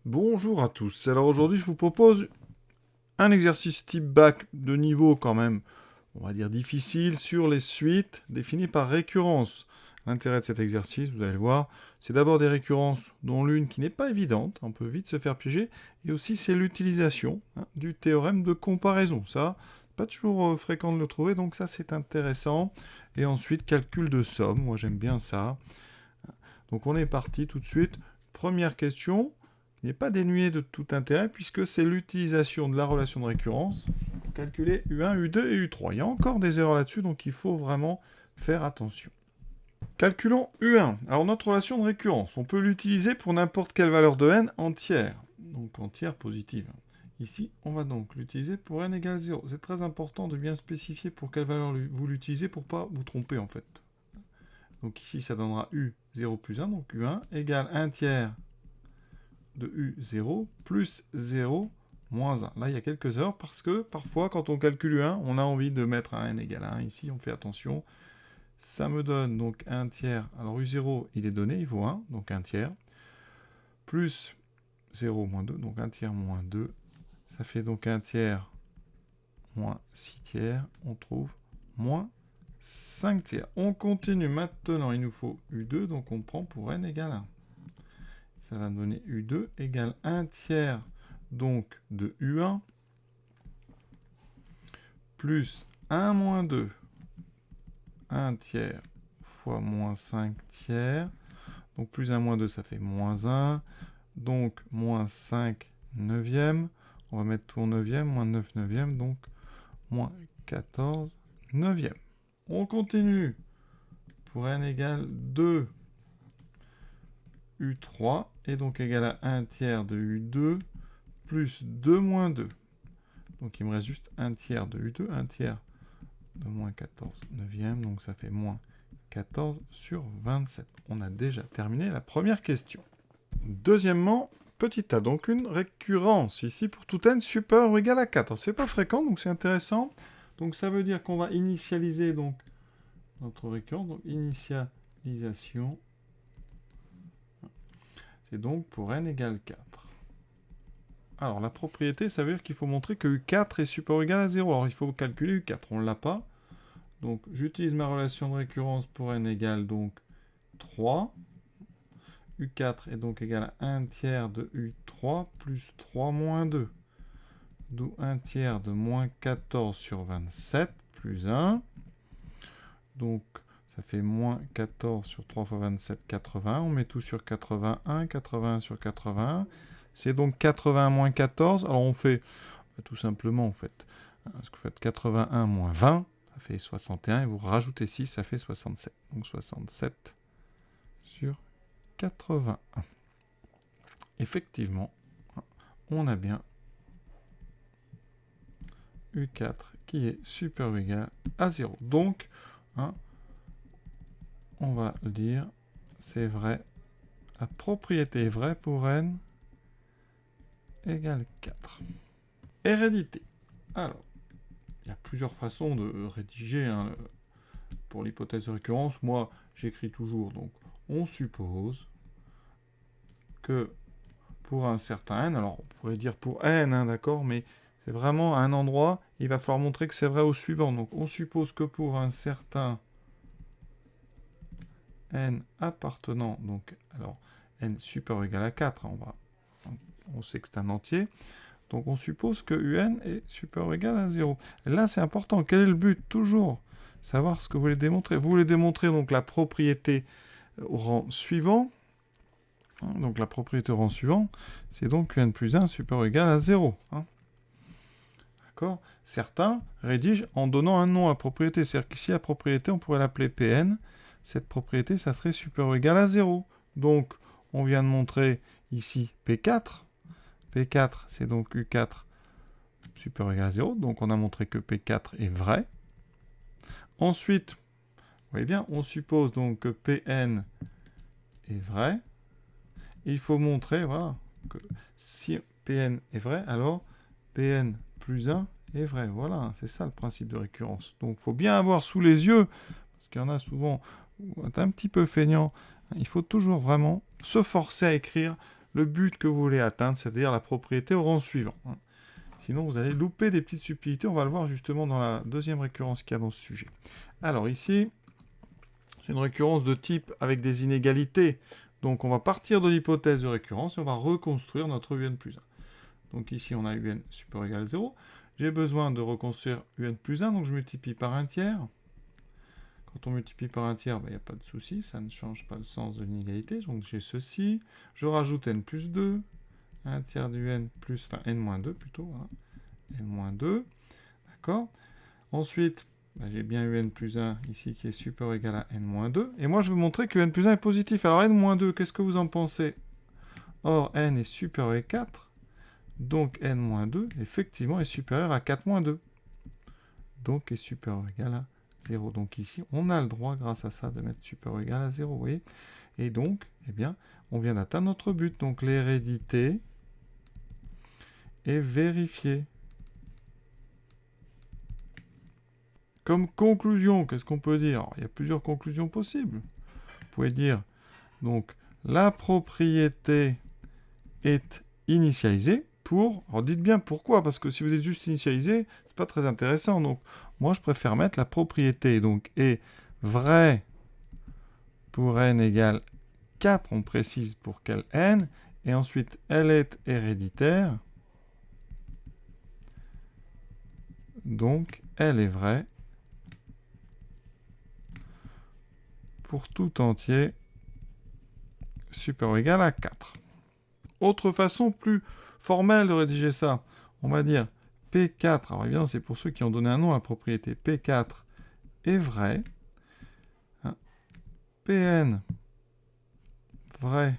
Bonjour à tous. Alors aujourd'hui, je vous propose un exercice type bac de niveau quand même, on va dire difficile, sur les suites définies par récurrence. L'intérêt de cet exercice, vous allez le voir, c'est d'abord des récurrences dont l'une qui n'est pas évidente, on peut vite se faire piéger, et aussi c'est l'utilisation du théorème de comparaison. Ça, pas toujours fréquent de le trouver, donc ça c'est intéressant. Et ensuite, calcul de somme, moi j'aime bien ça. Donc on est parti tout de suite. Première question, qui n'est pas dénuée de tout intérêt, puisque c'est l'utilisation de la relation de récurrence pour calculer U1, U2 et U3. Il y a encore des erreurs là-dessus, donc il faut vraiment faire attention. Calculons U1. Alors notre relation de récurrence, on peut l'utiliser pour n'importe quelle valeur de n entière, donc entière positive. Ici, on va donc l'utiliser pour n égale 0. C'est très important de bien spécifier pour quelle valeur vous l'utilisez pour ne pas vous tromper en fait. Donc ici, ça donnera U0 plus 1, donc U1 égale 1 tiers de U0 plus 0 moins 1. Là, il y a quelques erreurs parce que parfois, quand on calcule U1, on a envie de mettre un n égale 1. Ici, on fait attention. Ça me donne donc 1 tiers. Alors U0, il est donné, il vaut 1, donc 1 tiers. Plus 0 moins 2, donc 1 tiers moins 2. Ça fait donc 1 tiers moins 6 tiers. On trouve moins 5 tiers. On continue maintenant, il nous faut U2, donc on prend pour n égale 1. Ça va me donner U2 égale 1 tiers donc de U1 plus 1 moins 2, 1 tiers fois moins 5 tiers. Donc plus 1 moins 2, ça fait moins 1. Donc moins 5 neuvième. On va mettre tout en neuvième, moins 9 neuvième, donc moins 14 neuvième. On continue. Pour n égale 2, U3 est donc égal à 1 tiers de U2 plus 2 moins 2. Donc il me reste juste 1 tiers de U2, 1 tiers de moins 14 neuvième, donc ça fait moins 14 sur 27. On a déjà terminé la première question. Deuxièmement, petit a, donc une récurrence ici pour tout n supérieur ou égal à 4. C'est pas fréquent, donc c'est intéressant. Donc ça veut dire qu'on va initialiser donc notre récurrence, donc initialisation. C'est donc pour n égale 4. Alors, la propriété, ça veut dire qu'il faut montrer que U4 est supérieur ou égal à 0. Alors, il faut calculer U4. On ne l'a pas. Donc, j'utilise ma relation de récurrence pour n égale donc 3. U4 est donc égal à 1 tiers de U3 plus 3 moins 2. D'où 1 tiers de moins 14 sur 27 plus 1. Donc, ça fait moins 14 sur 3 fois 27, 80. On met tout sur 81, 81 sur 81. C'est donc 81 moins 14. Alors on fait tout simplement, en fait, ce que vous faites 81 moins 20, ça fait 61, et vous rajoutez 6, ça fait 67. Donc 67 sur 81. Effectivement, on a bien U4 qui est supérieur ou égal à 0. Donc, on va le dire, c'est vrai. La propriété est vraie pour n égale 4. Hérédité. Alors, il y a plusieurs façons de rédiger pour l'hypothèse de récurrence. Moi, j'écris toujours, donc, on suppose que pour un certain n, alors on pourrait dire pour n, d'accord, mais c'est vraiment à un endroit, il va falloir montrer que c'est vrai au suivant. Donc, on suppose que pour un certain n appartenant, donc, alors, n supérieur ou égal à 4, on sait que c'est un entier. Donc on suppose que un est supérieur ou égal à 0. Et là, c'est important. Quel est le but? Toujours savoir ce que vous voulez démontrer. Vous voulez démontrer donc la propriété au rang suivant. Donc la propriété au rang suivant, c'est donc un plus 1 supérieur ou égal à 0. D'accord? Certains rédigent en donnant un nom à la propriété. C'est-à-dire qu'ici, la propriété, on pourrait l'appeler Pn. Cette propriété, ça serait supérieur ou égal à 0. Donc, on vient de montrer ici P4. P4, c'est donc U4 supérieur ou égal à 0. Donc on a montré que P4 est vrai. Ensuite, vous voyez bien, on suppose donc que Pn est vrai. Et il faut montrer, voilà, que si Pn est vrai, alors Pn plus 1 est vrai. Voilà, c'est ça le principe de récurrence. Donc il faut bien avoir sous les yeux, parce qu'il y en a souvent, un petit peu feignant, il faut toujours vraiment se forcer à écrire le but que vous voulez atteindre, c'est-à-dire la propriété au rang suivant. Sinon, vous allez louper des petites subtilités. On va le voir justement dans la deuxième récurrence qu'il y a dans ce sujet. Alors ici, c'est une récurrence de type avec des inégalités. Donc on va partir de l'hypothèse de récurrence et on va reconstruire notre un plus 1. Donc ici, on a un supérieur ou égal à 0. J'ai besoin de reconstruire un plus 1, donc je multiplie par un tiers. Quand on multiplie par un tiers, il n'y a pas de souci, ça ne change pas le sens de l'inégalité. Donc j'ai ceci, je rajoute n plus 2, un tiers du n plus, enfin n moins 2 plutôt, hein, n moins 2, d'accord. Ensuite, j'ai bien un plus 1 ici qui est supérieur ou égal à n moins 2. Et moi, je vais vous montrer que n plus 1 est positif. Alors n moins 2, qu'est-ce que vous en pensez? Or, n est supérieur à 4. Donc n moins 2, effectivement, est supérieur à 4 moins 2. Donc est supérieur ou égal à 0. Donc ici, on a le droit, grâce à ça, de mettre supérieur ou égal à 0, vous voyez. Et donc, eh bien, on vient d'atteindre notre but. Donc l'hérédité est vérifiée. Comme conclusion, qu'est-ce qu'on peut dire? Alors, il y a plusieurs conclusions possibles. Vous pouvez dire, donc, la propriété est initialisée pour... Alors, dites bien pourquoi, parce que si vous êtes juste initialisé, c'est pas très intéressant. Donc, moi, je préfère mettre la propriété, donc, est vraie pour n égale 4, on précise pour quel n, et ensuite, elle est héréditaire. Donc, elle est vraie pour tout entier supérieur ou égal à 4. Autre façon plus formelle de rédiger ça, on va dire P4, alors évidemment c'est pour ceux qui ont donné un nom à la propriété, P4 est vrai, Pn vrai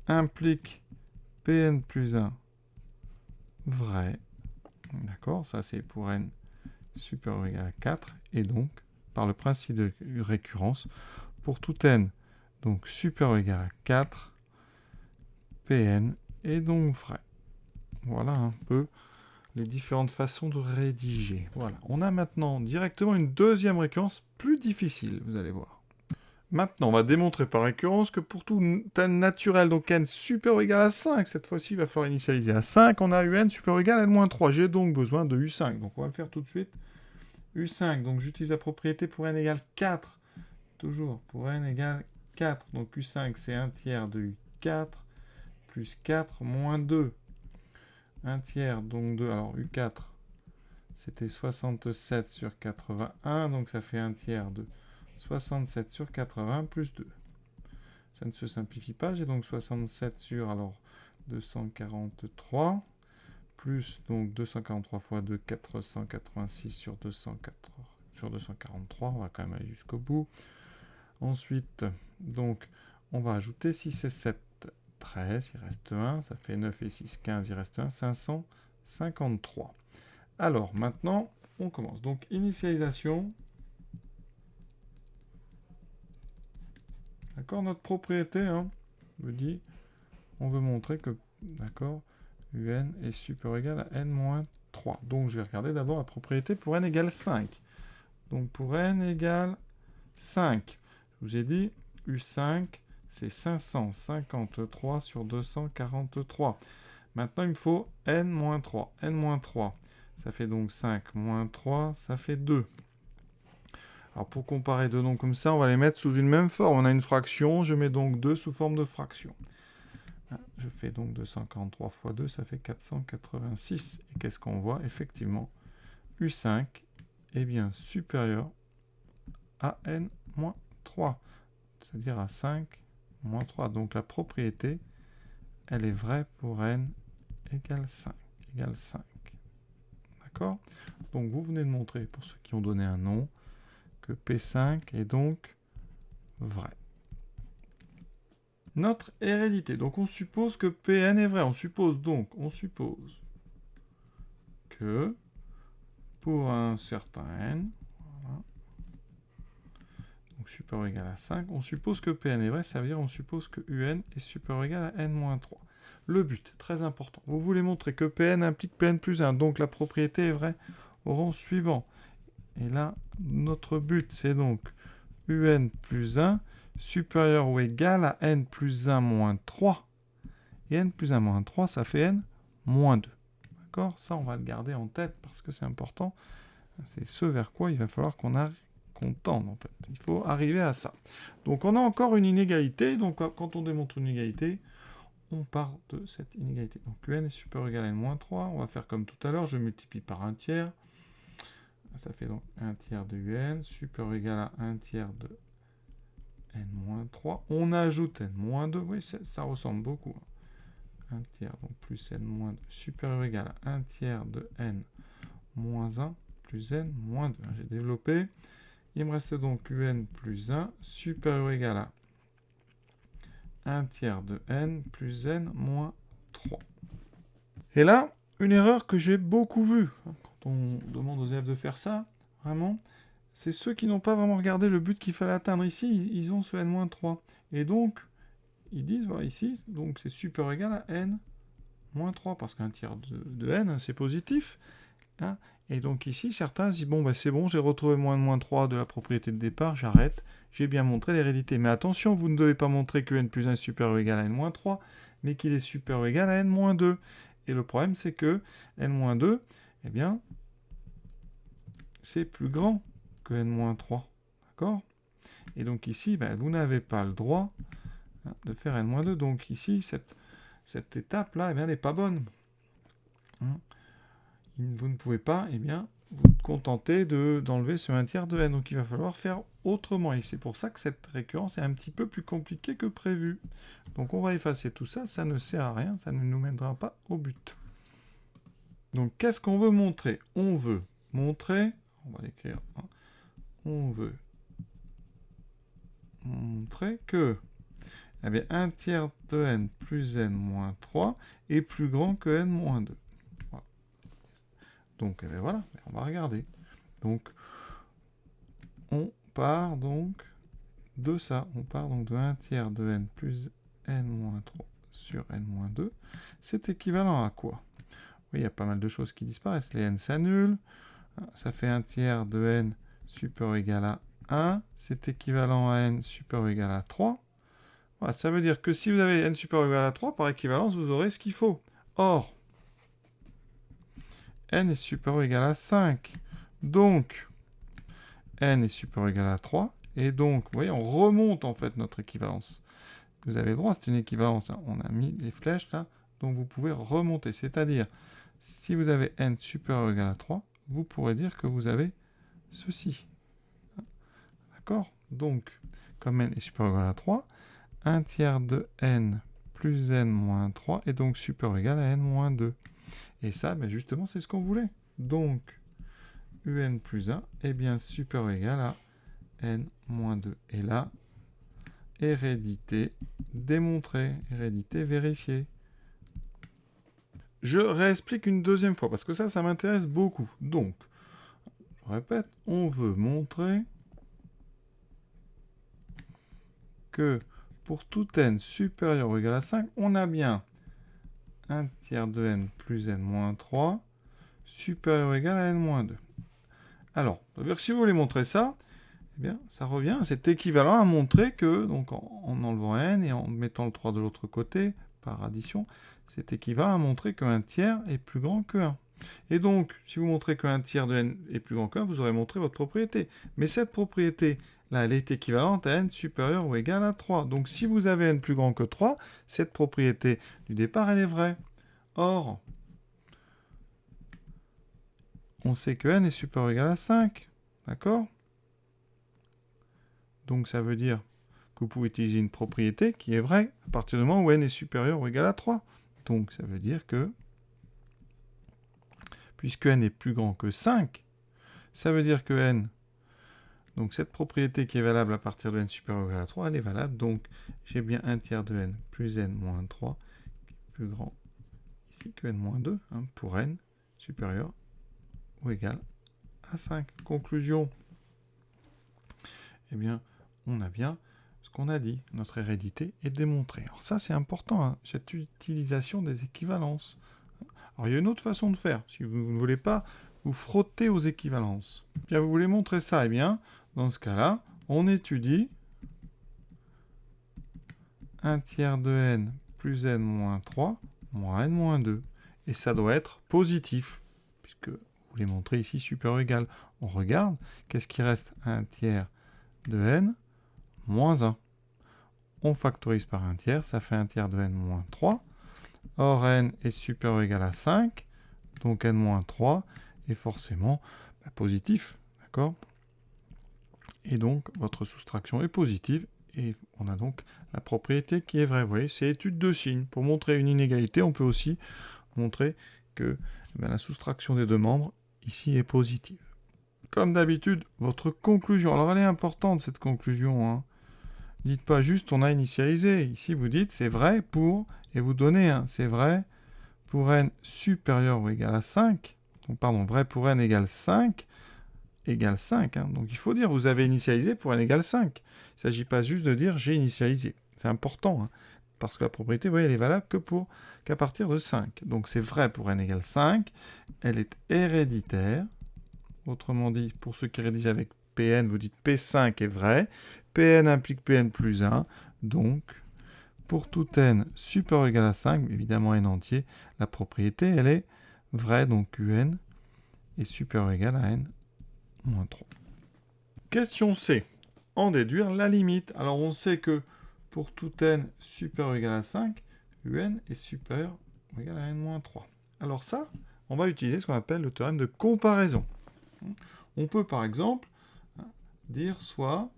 implique Pn plus 1 vrai, d'accord, ça c'est pour n supérieur ou égal à 4, et donc, par le principe de récurrence, pour tout n, donc supérieur ou égal à 4, Pn est donc vrai. Voilà un peu les différentes façons de rédiger. Voilà. On a maintenant directement une deuxième récurrence plus difficile, vous allez voir. Maintenant, on va démontrer par récurrence que pour tout n naturel, donc n supérieur ou égal à 5, cette fois-ci, il va falloir initialiser à 5, on a un supérieur ou égal à n-3. J'ai donc besoin de U5. Donc on va le faire tout de suite. U5, donc j'utilise la propriété pour n égale 4. Toujours, pour n égale 4. Donc U5, c'est 1 tiers de U4, plus 4, moins 2. 1 tiers, donc 2. Alors U4, c'était 67 sur 81, donc ça fait 1 tiers de 67 sur 80 plus 2. Ça ne se simplifie pas, j'ai donc 67 sur, alors, 243, plus donc 243 fois 2, 486 sur 243, on va quand même aller jusqu'au bout. Ensuite, donc, on va ajouter 6 et 7, 13, il reste 1, ça fait 9 et 6, 15, il reste 1, 553. Alors, maintenant, on commence. Donc, initialisation. D'accord, notre propriété, me dit, on veut montrer que, d'accord, un est supérieur ou égal à n-3. Donc, je vais regarder d'abord la propriété pour n égale 5. Donc, pour n égale 5, je vous ai dit, U5, c'est 553 sur 243. Maintenant, il me faut n-3. n-3, ça fait donc 5 moins 3, ça fait 2. Alors, pour comparer deux nombres comme ça, on va les mettre sous une même forme. On a une fraction, je mets donc 2 sous forme de fraction. Je fais donc 243 fois 2, ça fait 486. Et qu'est-ce qu'on voit? Effectivement, U5 est bien supérieur à n-3, c'est-à-dire à 5 moins 3. Donc la propriété, elle est vraie pour n égale 5. D'accord? Donc vous venez de montrer, pour ceux qui ont donné un nom, que P5 est donc vrai. Notre hérédité. Donc on suppose que Pn est vrai. On suppose que pour un certain n, voilà, donc supérieur ou égal à 5, on suppose que Pn est vrai, ça veut dire on suppose que Un est supérieur ou égal à n-3. Le but, très important, vous voulez montrer que Pn implique Pn plus 1, donc la propriété est vraie au rang suivant. Et là, notre but, c'est donc Un plus 1 supérieur ou égal à n plus 1 moins 3. Et n plus 1 moins 3, ça fait n moins 2. D'accord? Ça, on va le garder en tête parce que c'est important. C'est ce vers quoi il va falloir qu'on tende, en fait. Il faut arriver à ça. Donc, on a encore une inégalité. Donc, quand on démontre une inégalité, on part de cette inégalité. Donc, un est supérieur ou égal à n moins 3. On va faire comme tout à l'heure. Je multiplie par 1 tiers. Ça fait donc 1 tiers de un supérieur ou égal à 1 tiers de n moins 3. On ajoute n moins 2. Oui, ça ressemble beaucoup. 1 tiers, donc plus n moins 2, supérieur ou égal à 1 tiers de n moins 1 plus n moins 2. J'ai développé. Il me reste donc un plus 1 supérieur ou égal à 1 tiers de n plus n moins 3. Et là, une erreur que j'ai beaucoup vue, quand on demande aux élèves de faire ça, vraiment, c'est ceux qui n'ont pas vraiment regardé le but qu'il fallait atteindre ici, ils ont ce n moins 3. Et donc, ils disent, voilà, ici, donc c'est supérieur ou égal à n moins 3, parce qu'un tiers de n, c'est positif. Hein. Et donc ici, certains disent, bon, bah, c'est bon, j'ai retrouvé moins 3 de la propriété de départ, j'arrête, j'ai bien montré l'hérédité. Mais attention, vous ne devez pas montrer que n plus 1 est supérieur ou égal à n moins 3, mais qu'il est supérieur ou égal à n moins 2. Et le problème, c'est que n moins 2, eh bien, c'est plus grand que n moins 3. D'accord? Et donc ici, bah, vous n'avez pas le droit de faire n moins 2. Donc ici, cette étape-là, eh bien, elle n'est pas bonne. Vous ne pouvez pas, eh bien, vous contenter d'enlever ce 1 tiers de n. Donc il va falloir faire autrement. Et c'est pour ça que cette récurrence est un petit peu plus compliquée que prévu. Donc on va effacer tout ça. Ça ne sert à rien. Ça ne nous mènera pas au but. Donc qu'est-ce qu'on veut montrer? On veut montrer... On va l'écrire. Hein, on veut montrer que... Eh bien, 1 tiers de n plus n moins 3 est plus grand que n moins 2. Voilà. Donc, eh bien, voilà, on va regarder. Donc, on part donc de ça. On part donc de 1 tiers de n plus n moins 3 sur n moins 2. C'est équivalent à quoi? Oui, il y a pas mal de choses qui disparaissent. Les n s'annulent. Ça fait 1 tiers de n supérieur ou égal à 1. C'est équivalent à n supérieur ou égal à 3. Voilà, ça veut dire que si vous avez n supérieur ou égal à 3, par équivalence, vous aurez ce qu'il faut. Or, n est supérieur ou égal à 5. Donc, n est supérieur ou égal à 3. Et donc, vous voyez, on remonte en fait notre équivalence. Vous avez le droit, c'est une équivalence. Hein. On a mis les flèches là. Donc, vous pouvez remonter. C'est-à-dire, si vous avez n supérieur ou égal à 3, vous pourrez dire que vous avez ceci. D'accord? Donc, comme n est supérieur ou égal à 3, 1 tiers de n plus n moins 3 est donc supérieur ou égal à n moins 2. Et ça, ben justement, c'est ce qu'on voulait. Donc, un plus 1 est bien supérieur ou égal à n moins 2. Et là, hérédité démontrée, hérédité vérifiée. Je réexplique une deuxième fois, parce que ça m'intéresse beaucoup. Donc, je répète, on veut montrer que pour tout n supérieur ou égal à 5, on a bien 1 tiers de n plus n moins 3 supérieur ou égal à n moins 2. Alors, si vous voulez montrer ça, eh bien, ça revient, c'est équivalent à montrer que, donc en enlevant n et en mettant le 3 de l'autre côté, par addition, c'est équivalent à montrer qu'un tiers est plus grand que 1. Et donc, si vous montrez qu'un tiers de n est plus grand que 1, vous aurez montré votre propriété. Mais cette propriété, là, elle est équivalente à n supérieur ou égal à 3. Donc, si vous avez n plus grand que 3, cette propriété du départ, elle est vraie. Or, on sait que n est supérieur ou égal à 5. D'accord? Donc, ça veut dire que vous pouvez utiliser une propriété qui est vraie à partir du moment où n est supérieur ou égal à 3. Donc, ça veut dire que, puisque n est plus grand que 5, ça veut dire que n, donc cette propriété qui est valable à partir de n supérieur ou égal à 3, elle est valable. Donc, j'ai bien 1 tiers de n plus n moins 3, qui est plus grand ici que n moins 2, hein, pour n supérieur ou égal à 5. Conclusion. Eh bien, on a bien ce qu'on a dit. Notre hérédité est démontrée. Alors ça, c'est important, hein, cette utilisation des équivalences. Alors, il y a une autre façon de faire. Si vous ne voulez pas vous frotter aux équivalences. Bien, vous voulez montrer ça, eh bien, dans ce cas-là, on étudie 1 tiers de n plus n moins 3 moins n moins 2. Et ça doit être positif, puisque vous voulez montrer ici supérieur ou égal. On regarde, qu'est-ce qui reste? 1 tiers de n moins 1. On factorise par 1 tiers, ça fait 1 tiers de n moins 3. Or, n est supérieur ou égal à 5, donc n moins 3 est forcément positif, d'accord? Et donc, votre soustraction est positive, et on a donc la propriété qui est vraie. Vous voyez, c'est étude de signes. Pour montrer une inégalité, on peut aussi montrer que la soustraction des deux membres, ici, est positive. Comme d'habitude, votre conclusion. Alors, elle est importante, cette conclusion, hein. Dites pas juste on a initialisé. Ici, vous dites c'est vrai pour, et vous donnez un, c'est vrai pour n supérieur ou égal à 5. Donc, pardon, vrai pour n égale 5, égale 5. Hein. Donc, il faut dire vous avez initialisé pour n égale 5. Il ne s'agit pas juste de dire j'ai initialisé. C'est important, hein, parce que la propriété, vous voyez, elle est valable qu'à partir de 5. Donc, c'est vrai pour n égale 5. Elle est héréditaire. Autrement dit, pour ceux qui rédigent avec Pn, vous dites P5 est vrai. Pn implique Pn plus 1. Donc, pour tout n supérieur ou égal à 5, évidemment n entier, la propriété, elle est vraie. Donc, Un est supérieur ou égal à n moins 3. Question C. En déduire la limite. Alors, on sait que pour tout n supérieur ou égal à 5, Un est supérieur ou égal à n moins 3. Alors ça, on va utiliser ce qu'on appelle le théorème de comparaison. On peut, par exemple, dire soit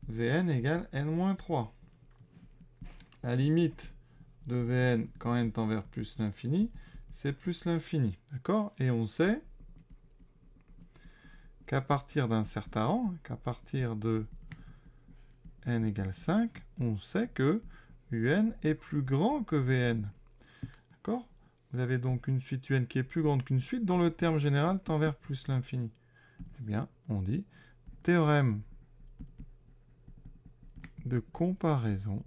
Vn égale n-3. La limite de Vn quand n tend vers plus l'infini, c'est plus l'infini. D'accord? Et on sait qu'à partir d'un certain rang, qu'à partir de n égale 5, on sait que Un est plus grand que Vn. D'accord? Vous avez donc une suite Un qui est plus grande qu'une suite dont le terme général tend vers plus l'infini. Eh bien, on dit théorème de comparaison.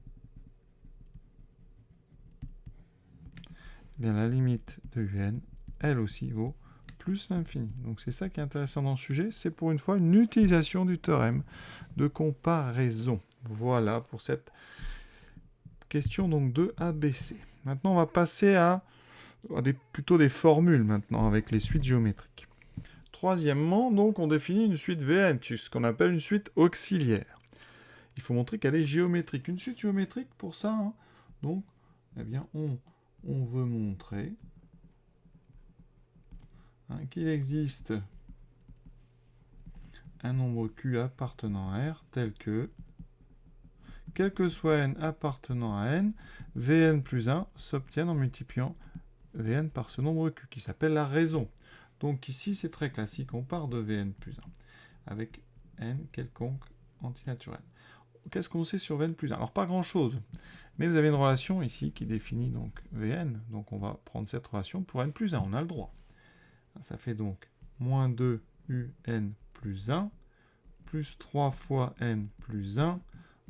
Eh bien, la limite de Un, elle aussi, vaut plus l'infini. Donc, c'est ça qui est intéressant dans ce sujet. C'est pour une fois une utilisation du théorème de comparaison. Voilà pour cette question donc de ABC. Maintenant, on va passer à plutôt des formules maintenant avec les suites géométriques. Troisièmement, donc, on définit une suite Vn, ce qu'on appelle une suite auxiliaire. Il faut montrer qu'elle est géométrique. Une suite géométrique, pour ça, hein, donc, eh bien, on veut montrer qu'il existe un nombre Q appartenant à R tel que, quel que soit n appartenant à n, Vn plus 1 s'obtiennent en multipliant Vn par ce nombre Q, qui s'appelle la raison. Donc ici, c'est très classique, on part de Vn plus 1, avec n quelconque antinaturel. Qu'est-ce qu'on sait sur Vn plus 1? Alors, pas grand-chose, mais vous avez une relation ici qui définit donc Vn, donc on va prendre cette relation pour n plus 1, on a le droit. Ça fait donc moins 2 Un plus 1, plus 3 fois n plus 1,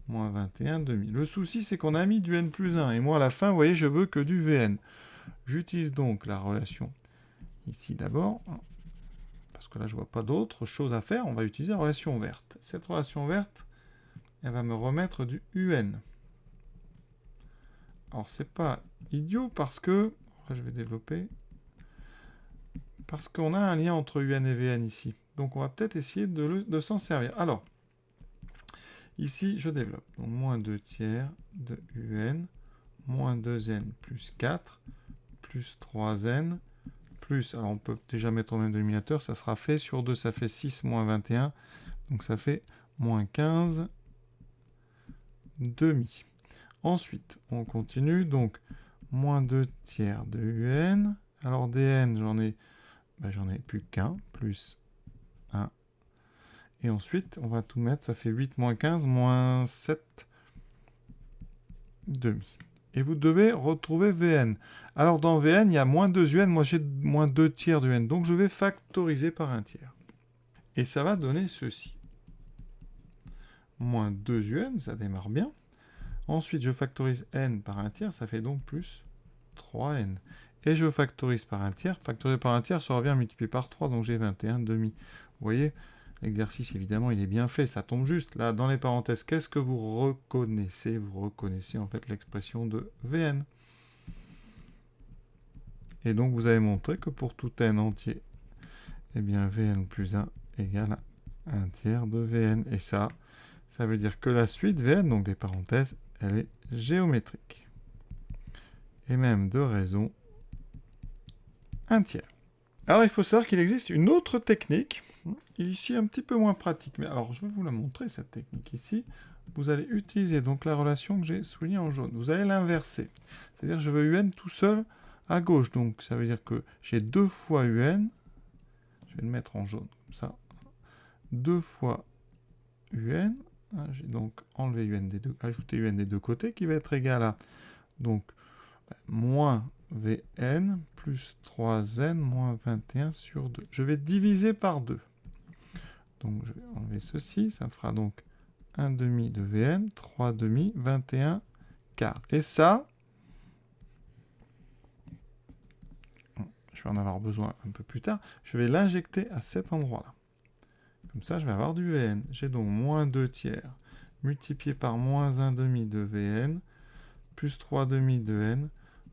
moins 21 demi. Le souci, c'est qu'on a mis du n plus 1, et moi, à la fin, vous voyez, je veux que du Vn. J'utilise donc la relation ici d'abord, parce que là, je ne vois pas d'autre chose à faire. On va utiliser la relation verte. Cette relation verte, elle va me remettre du Un. Alors, c'est pas idiot parce que... Là, je vais développer. Parce qu'on a un lien entre Un et Vn ici. Donc, on va peut-être essayer de s'en servir. Alors, ici, je développe. Donc, moins 2 tiers de Un, moins 2n plus 4, plus 3n, plus... Alors, on peut déjà mettre au même dénominateur. Ça sera fait sur 2, ça fait 6 moins 21. Donc, ça fait moins 15 demi. Ensuite, on continue. Donc, moins 2 tiers de Un. Alors, dn, j'en ai plus qu'un, plus 1. Et ensuite, on va tout mettre, ça fait 8 moins 15, moins 7 demi. Et vous devez retrouver Vn. Alors, dans Vn, il y a moins 2 Un, moi j'ai moins 2 tiers de n, donc je vais factoriser par 1 tiers. Et ça va donner ceci. Moins 2 Un, ça démarre bien. Ensuite, je factorise n par 1 tiers, ça fait donc plus 3n. Et je factorise par 1 tiers. Factoriser par 1 tiers, ça revient multiplié par 3, donc j'ai 21 demi. Vous voyez, l'exercice, évidemment, il est bien fait, ça tombe juste. Là, dans les parenthèses, qu'est-ce que vous reconnaissez? Vous reconnaissez en fait l'expression de Vn. Et donc, vous avez montré que pour tout n entier, eh bien, Vn plus 1 égale 1 tiers de Vn. Et ça veut dire que la suite Vn, donc des parenthèses, elle est géométrique. Et même de raison 1 tiers. Alors, il faut savoir qu'il existe une autre technique, ici un petit peu moins pratique. Mais alors, je vais vous la montrer, cette technique ici. Vous allez utiliser donc la relation que j'ai soulignée en jaune. Vous allez l'inverser. C'est-à-dire que je veux un tout seul à gauche. Donc, ça veut dire que j'ai 2 fois un. Je vais le mettre en jaune, comme ça. 2 fois un. J'ai donc enlevé un des deux, ajouté un des deux côtés, qui va être égal à, donc, moins Vn plus 3n moins 21 sur 2. Je vais diviser par 2. Donc, je vais enlever ceci. Ça me fera donc 1 demi de Vn, 3 demi, 21 quart. Et ça, je vais en avoir besoin un peu plus tard, je vais l'injecter à cet endroit-là. Comme ça, je vais avoir du Vn. J'ai donc moins 2 tiers multiplié par moins 1 demi de Vn, plus 3 demi de n,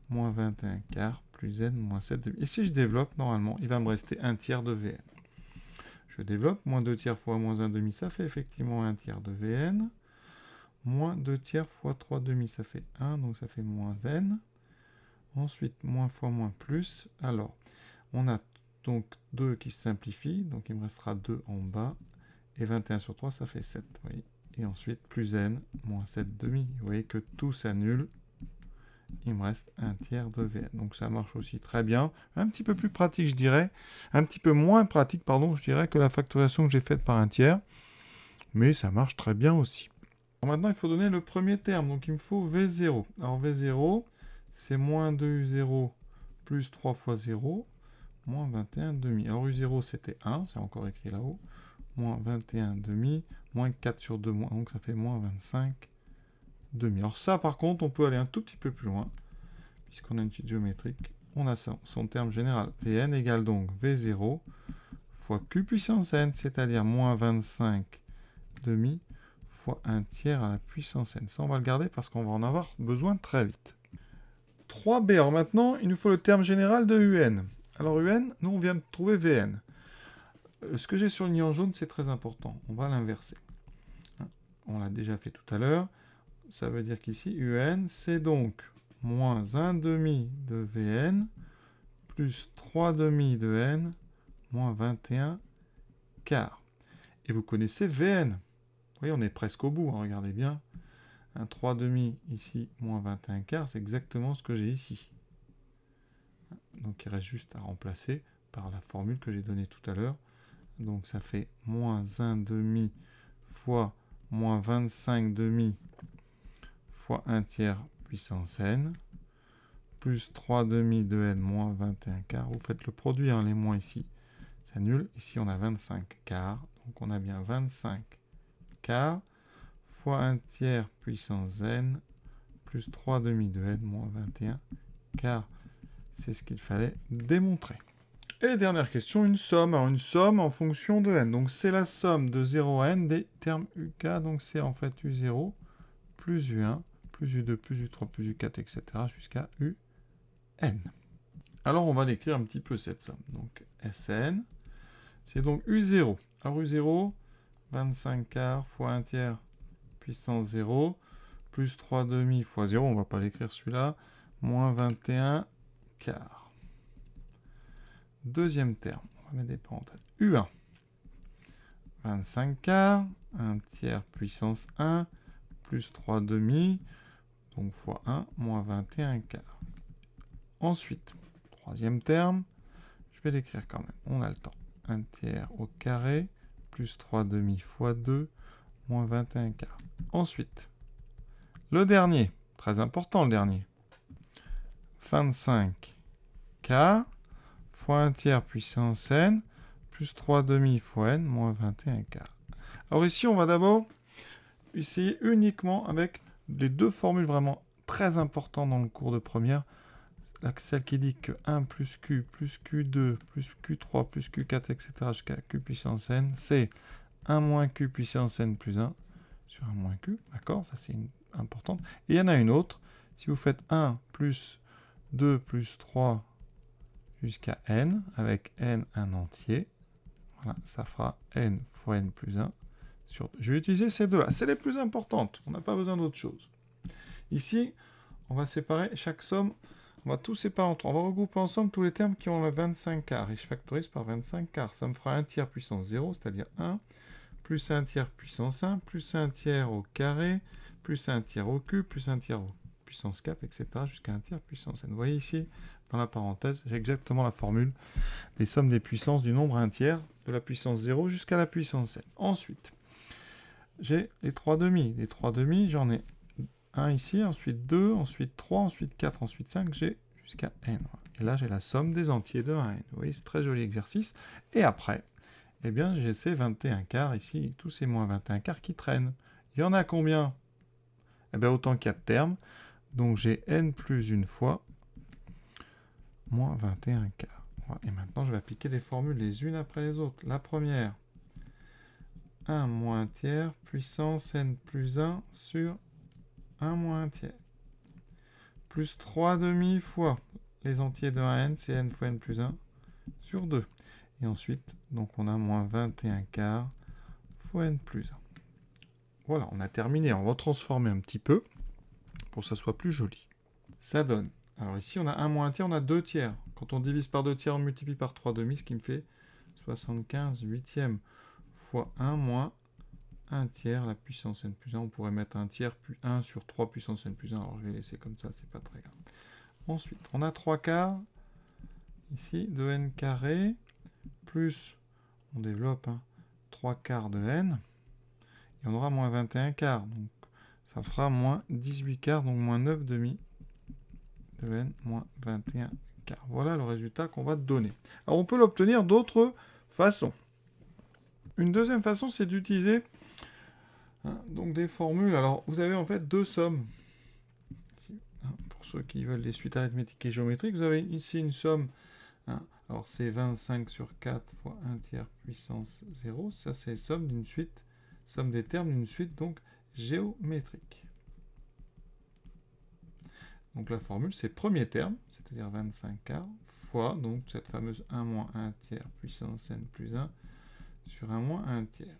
moins 21 quart, plus n, moins 7 demi. Et si je développe, normalement, il va me rester 1 tiers de Vn. Je développe, moins 2 tiers fois moins 1 demi, ça fait effectivement 1 tiers de Vn. Moins 2 tiers fois 3 demi, ça fait 1, donc ça fait moins n. Ensuite, moins fois moins plus. Alors, on a donc 2 qui se simplifient, donc il me restera 2 en bas. Et 21 sur 3, ça fait 7. Vous voyez. Et ensuite, plus n, moins 7 demi. Vous voyez que tout s'annule. Il me reste 1 tiers de Vn. Donc ça marche aussi très bien. Un petit peu plus pratique, je dirais. Un petit peu moins pratique, pardon, je dirais, que la factorisation que j'ai faite par 1 tiers. Mais ça marche très bien aussi. Alors maintenant, il faut donner le premier terme. Donc il me faut V0. Alors V0, c'est moins 2U0 plus 3 fois 0, moins 21 demi. Alors U0, c'était 1, c'est encore écrit là-haut. Moins 21 demi, moins 4 sur 2, donc ça fait moins 25 demi. Alors ça, par contre, on peut aller un tout petit peu plus loin, puisqu'on a une suite géométrique. On a son terme général. Vn égale donc V0 fois Q puissance n, c'est-à-dire moins 25 demi fois 1 tiers à la puissance n. Ça, on va le garder parce qu'on va en avoir besoin très vite. 3b. Alors maintenant, il nous faut le terme général de un. Alors un, nous, on vient de trouver Vn. Ce que j'ai surligné en jaune, c'est très important. On va l'inverser. On l'a déjà fait tout à l'heure. Ça veut dire qu'ici, un, c'est donc moins 1 demi de Vn plus 3 demi de n moins 21 quart. Et vous connaissez Vn. Vous voyez, on est presque au bout, hein, regardez bien. Un 3 demi ici, moins 21 quart, c'est exactement ce que j'ai ici. Donc il reste juste à remplacer par la formule que j'ai donnée tout à l'heure. Donc ça fait moins 1 demi fois moins 25 demi fois 1 tiers puissance n, plus 3 demi de n moins 21 quart. Vous faites le produit, hein, les moins ici, c'est nul. Ici on a 25 quarts, donc on a bien 25 quarts fois 1 tiers puissance n, plus 3 demi de n moins 21 quart. C'est ce qu'il fallait démontrer. Et dernière question, une somme. Alors une somme en fonction de n. Donc c'est la somme de 0 à n des termes uk. Donc c'est en fait u0 plus u1 plus u2 plus u3 plus u4, etc. jusqu'à un. Alors on va l'écrire un petit peu cette somme. Donc Sn, c'est donc u0. Alors u0, 25 quarts fois 1 tiers puissance 0, plus 3 demi fois 0, on ne va pas l'écrire celui-là, moins 21 quarts. Deuxième terme, on va mettre des parenthèses. U1, 25 quarts, 1 tiers puissance 1, plus 3 demi, donc fois 1, moins 21 quarts. Ensuite, troisième terme, je vais l'écrire quand même, on a le temps. 1 tiers au carré, plus 3 demi fois 2, moins 21 quarts. Ensuite, le dernier, très important le dernier, 25 quarts fois 1 tiers puissance n, plus 3 demi fois n, moins 21 quarts. Alors ici, on va d'abord essayer uniquement avec les deux formules vraiment très importantes dans le cours de première. Celle qui dit que 1 plus Q plus Q2 plus Q3 plus Q4, etc. jusqu'à Q puissance n, c'est 1 moins q puissance n plus 1 sur 1 moins q. D'accord, ça c'est importante. Et il y en a une autre. Si vous faites 1 plus 2 plus 3 jusqu'à n, avec n un entier, voilà, ça fera n fois n plus 1 sur 2. Je vais utiliser ces deux-là. C'est les plus importantes. On n'a pas besoin d'autre chose. Ici, on va séparer chaque somme. On va tout séparer entre. On va regrouper ensemble tous les termes qui ont le 25 quarts. Et je factorise par 25 quarts. Ça me fera 1 tiers puissance 0, c'est-à-dire 1, plus 1 tiers puissance 1, plus 1 tiers au carré, plus 1 tiers au cube, plus 1 tiers au puissance 4, etc. jusqu'à 1 tiers puissance n. Vous voyez ici, dans la parenthèse, j'ai exactement la formule des sommes des puissances du nombre 1 tiers, de la puissance 0 jusqu'à la puissance n. Ensuite, j'ai les 3 demi. Les 3 demi, j'en ai 1 ici, ensuite 2, ensuite 3, ensuite 4, ensuite 5, j'ai jusqu'à n. Et là, j'ai la somme des entiers de 1 à n. Vous voyez, c'est très joli exercice. Et après, eh bien, j'ai ces 21 quarts ici, tous ces moins 21 quarts qui traînent. Il y en a combien? Eh bien, autant qu'il y a de termes. Donc, j'ai n plus une fois moins 21 quarts. Voilà. Et maintenant, je vais appliquer les formules les unes après les autres. La première, 1 moins 1 tiers puissance n plus 1 sur 1 moins 1 tiers. Plus 3 demi fois les entiers de 1 à n, c'est n fois n plus 1 sur 2. Et ensuite, donc on a moins 21 quarts fois n plus 1. Voilà, on a terminé. On va transformer un petit peu pour que ça soit plus joli. Ça donne. Alors ici, on a 1 moins 1 tiers, on a 2 tiers. Quand on divise par 2 tiers, on multiplie par 3 demi, ce qui me fait 75 huitièmes fois 1 moins 1 tiers, la puissance n plus 1. On pourrait mettre 1 tiers, puis 1 sur 3 puissance n plus 1. Alors je vais laisser comme ça, c'est pas très grave. Ensuite, on a 3 quarts, ici, de n carré, plus, on développe, 3 quarts de n, et on aura moins 21 quarts. Donc ça fera moins 18 quarts, donc moins 9 demi de n moins 21 quarts. Voilà le résultat qu'on va donner. Alors on peut l'obtenir d'autres façons. Une deuxième façon, c'est d'utiliser donc des formules. Alors vous avez en fait deux sommes. Pour ceux qui veulent des suites arithmétiques et géométriques, vous avez ici une somme. Alors c'est 25 sur 4 fois 1 tiers puissance 0. Ça c'est somme d'une suite, somme des termes d'une suite donc géométrique. Donc la formule, c'est premier terme, c'est-à-dire 25 quarts, fois donc cette fameuse 1 moins 1 tiers puissance n plus 1 sur 1 moins 1 tiers.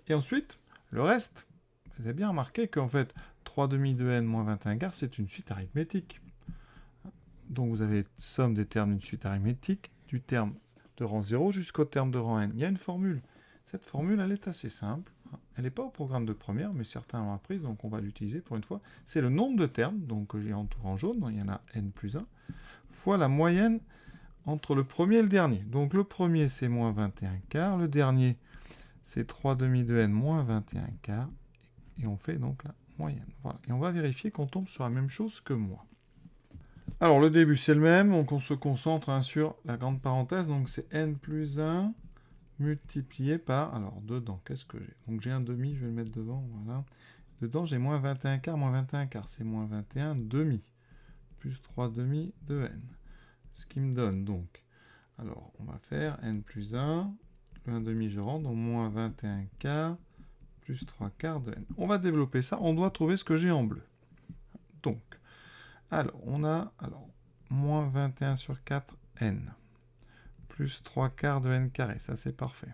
Et ensuite, le reste, vous avez bien remarqué qu'en fait, 3 demi de n moins 21 quarts, c'est une suite arithmétique. Donc vous avez somme des termes d'une suite arithmétique, du terme de rang 0 jusqu'au terme de rang n. Il y a une formule. Cette formule, elle est assez simple. Elle n'est pas au programme de première, mais certains l'ont apprise, donc on va l'utiliser pour une fois. C'est le nombre de termes, donc que j'ai entouré en jaune, donc il y en a n plus 1, fois la moyenne entre le premier et le dernier. Donc le premier, c'est moins 21 quarts, le dernier, c'est 3 demi de n moins 21 quarts, et on fait donc la moyenne. Voilà. Et on va vérifier qu'on tombe sur la même chose que moi. Alors le début, c'est le même, donc on se concentre sur la grande parenthèse, donc c'est n plus 1 multiplié par, alors dedans, qu'est-ce que j'ai? Donc j'ai un demi, je vais le mettre devant, voilà. Dedans, j'ai moins 21 quarts, moins 21 quarts, c'est moins 21 demi, plus 3 demi de n. Ce qui me donne donc, alors on va faire n plus 1, le 1 demi je rentre, donc moins 21 quarts, plus 3 quarts de n. On va développer ça, on doit trouver ce que j'ai en bleu. Donc, alors on a, moins 21 sur 4 n. Plus 3 quarts de n carré, ça c'est parfait.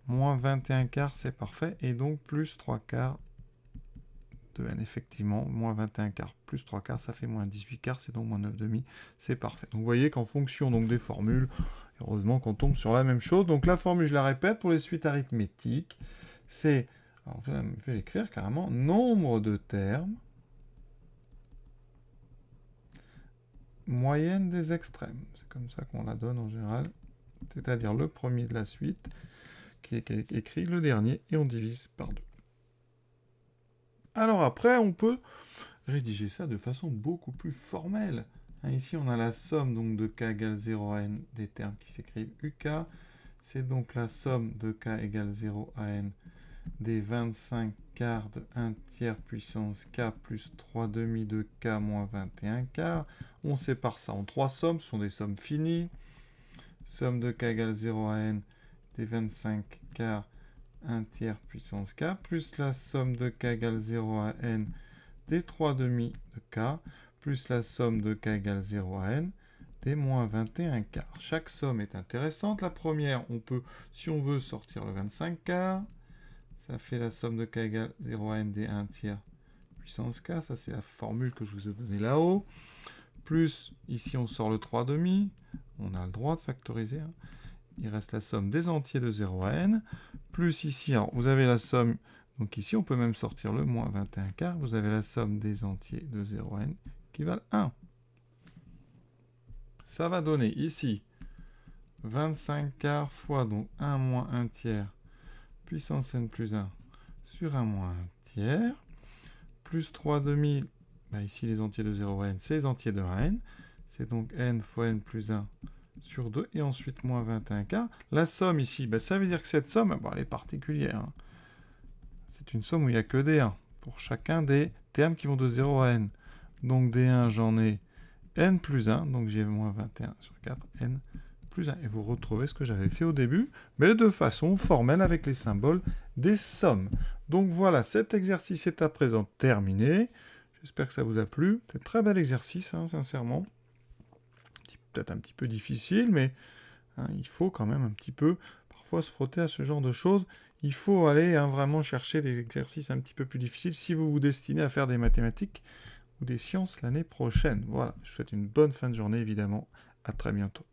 Moins 21 quarts, c'est parfait. Et donc plus 3 quarts de n, effectivement. Moins 21 quarts plus 3 quarts, ça fait moins 18 quarts, c'est donc moins 9 demi, c'est parfait. Donc vous voyez qu'en fonction donc, des formules, heureusement qu'on tombe sur la même chose. Donc la formule, je la répète, pour les suites arithmétiques, c'est, alors je vais l'écrire carrément, nombre de termes, moyenne des extrêmes. C'est comme ça qu'on la donne en général. C'est-à-dire le premier de la suite, qui est écrit le dernier, et on divise par 2. Alors après, on peut rédiger ça de façon beaucoup plus formelle. Ici, on a la somme donc, de k égale 0 à n des termes qui s'écrivent uk. C'est donc la somme de k égale 0 à n des 25 quarts de 1 tiers puissance k plus 3 demi de k moins 21 quarts. On sépare ça en 3 sommes, ce sont des sommes finies. Somme de k égale 0 à n des 25 quarts 1 tiers puissance k, plus la somme de k égale 0 à n des 3 demi de k, plus la somme de k égale 0 à n des moins 21 quarts. Chaque somme est intéressante. La première, on peut, si on veut, sortir le 25 quarts. Ça fait la somme de k égale 0 à n des 1 tiers puissance k. Ça, c'est la formule que je vous ai donnée là-haut. Plus, ici, on sort le 3 demi. On a le droit de factoriser. Hein. Il reste la somme des entiers de 0 à n. Plus ici, alors, vous avez la somme. Donc ici, on peut même sortir le moins 21 quarts. Vous avez la somme des entiers de 0 à n qui valent 1. Ça va donner ici 25 quarts fois donc 1 moins 1 tiers puissance n plus 1 sur 1 moins 1 tiers, plus 3 demi, ici les entiers de 0 à n, c'est les entiers de 1 à n, c'est donc n fois n plus 1 sur 2, et ensuite moins 21 quarts. La somme ici, ça veut dire que cette somme, elle est particulière. Hein. C'est une somme où il n'y a que des 1, pour chacun des termes qui vont de 0 à n. Donc des 1, j'en ai n plus 1, donc j'ai moins 21 sur 4, n plus 1. Et vous retrouvez ce que j'avais fait au début, mais de façon formelle avec les symboles des sommes. Donc voilà, cet exercice est à présent terminé. J'espère que ça vous a plu. C'est un très bel exercice, hein, sincèrement. Peut-être un petit peu difficile, mais hein, il faut quand même un petit peu parfois se frotter à ce genre de choses. Il faut aller vraiment chercher des exercices un petit peu plus difficiles si vous vous destinez à faire des mathématiques ou des sciences l'année prochaine. Voilà, je vous souhaite une bonne fin de journée, évidemment. À très bientôt.